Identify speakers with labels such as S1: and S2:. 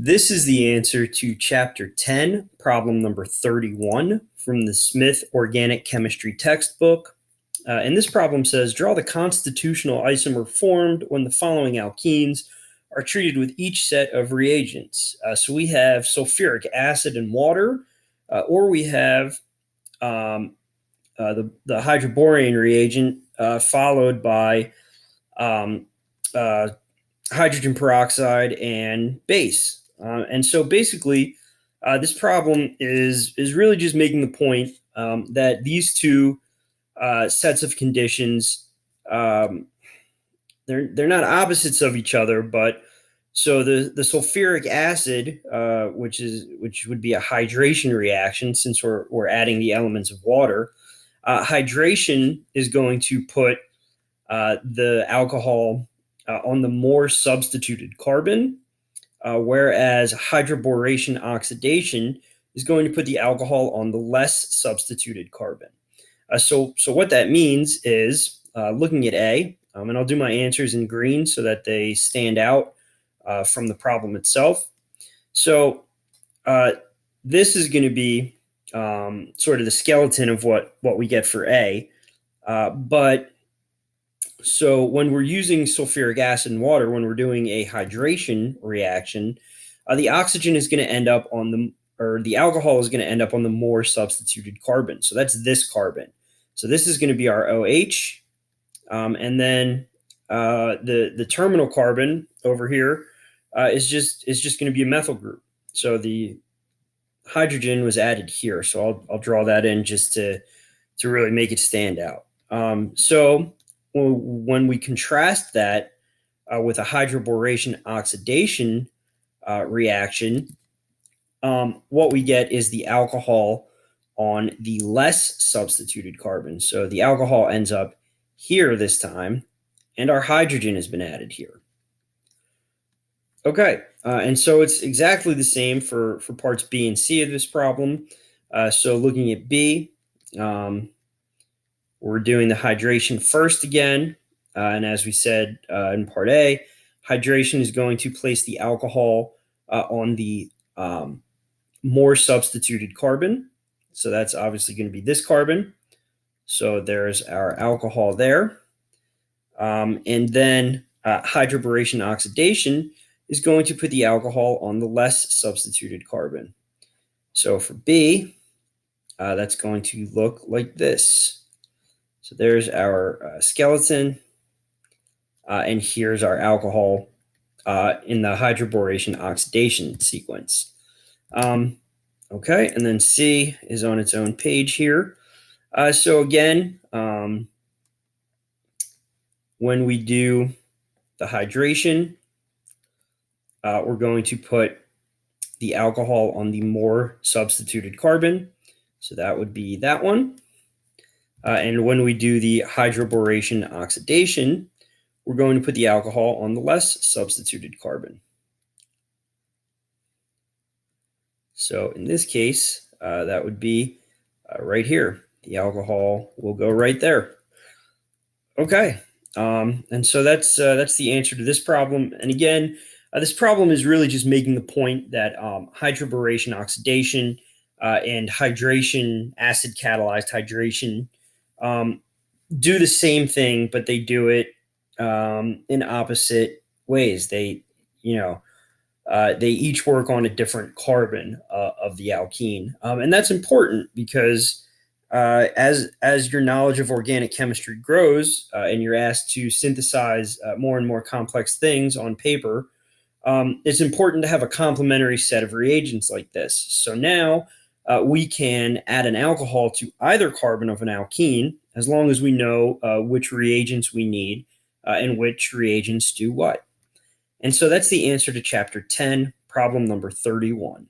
S1: This is the answer to Chapter 10, problem number 31 from the Smith Organic Chemistry textbook. And this problem says, draw the constitutional isomer formed when the following alkenes are treated with each set of reagents. So we have sulfuric acid and water, or we have the hydroborane reagent followed by um, uh, hydrogen peroxide and base. And so basically, this problem is really just making the point that these two sets of conditions, um, they're not opposites of each other, but so the sulfuric acid, which would be a hydration reaction, since we're adding the elements of water, hydration is going to put the alcohol on the more substituted carbon, whereas hydroboration oxidation is going to put the alcohol on the less substituted carbon. So what that means is looking at A, and I'll do my answers in green so that they stand out from the problem itself. So this is going to be sort of the skeleton of what we get for A, but so when we're using sulfuric acid and water, when we're doing a hydration reaction, the oxygen is going to end up on the alcohol is going to end up on the more substituted carbon. So that's this carbon. So this is going to be our OH, and then the terminal carbon over here is just going to be a methyl group. So the hydrogen was added here. So I'll draw that in just to really make it stand out. So when we contrast that with a hydroboration oxidation reaction, what we get is the alcohol on the less substituted carbon. So the alcohol ends up here this time, and our hydrogen has been added here. Okay, and so it's exactly the same for parts B and C of this problem. So looking at B, we're doing the hydration first again. And as we said in part A, hydration is going to place the alcohol on the more substituted carbon. So that's obviously going to be this carbon. So there's our alcohol there. And then hydroboration oxidation is going to put the alcohol on the less substituted carbon. So for B, that's going to look like this. So there's our skeleton, and here's our alcohol in the hydroboration oxidation sequence. Okay, and then C is on its own page here. So again, when we do the hydration, we're going to put the alcohol on the more substituted carbon. So that would be that one. And when we do the hydroboration oxidation, we're going to put the alcohol on the less substituted carbon. So in this case, that would be right here. The alcohol will go right there. Okay, and so that's the answer to this problem. And again, this problem is really just making the point that hydroboration oxidation and hydration, acid catalyzed hydration, do the same thing, but they do it in opposite ways. They each work on a different carbon of the alkene, and that's important because as your knowledge of organic chemistry grows and you're asked to synthesize more and more complex things on paper, it's important to have a complementary set of reagents like this. So now we can add an alcohol to either carbon of an alkene as long as we know which reagents we need and which reagents do what. And so that's the answer to Chapter 10, problem number 31.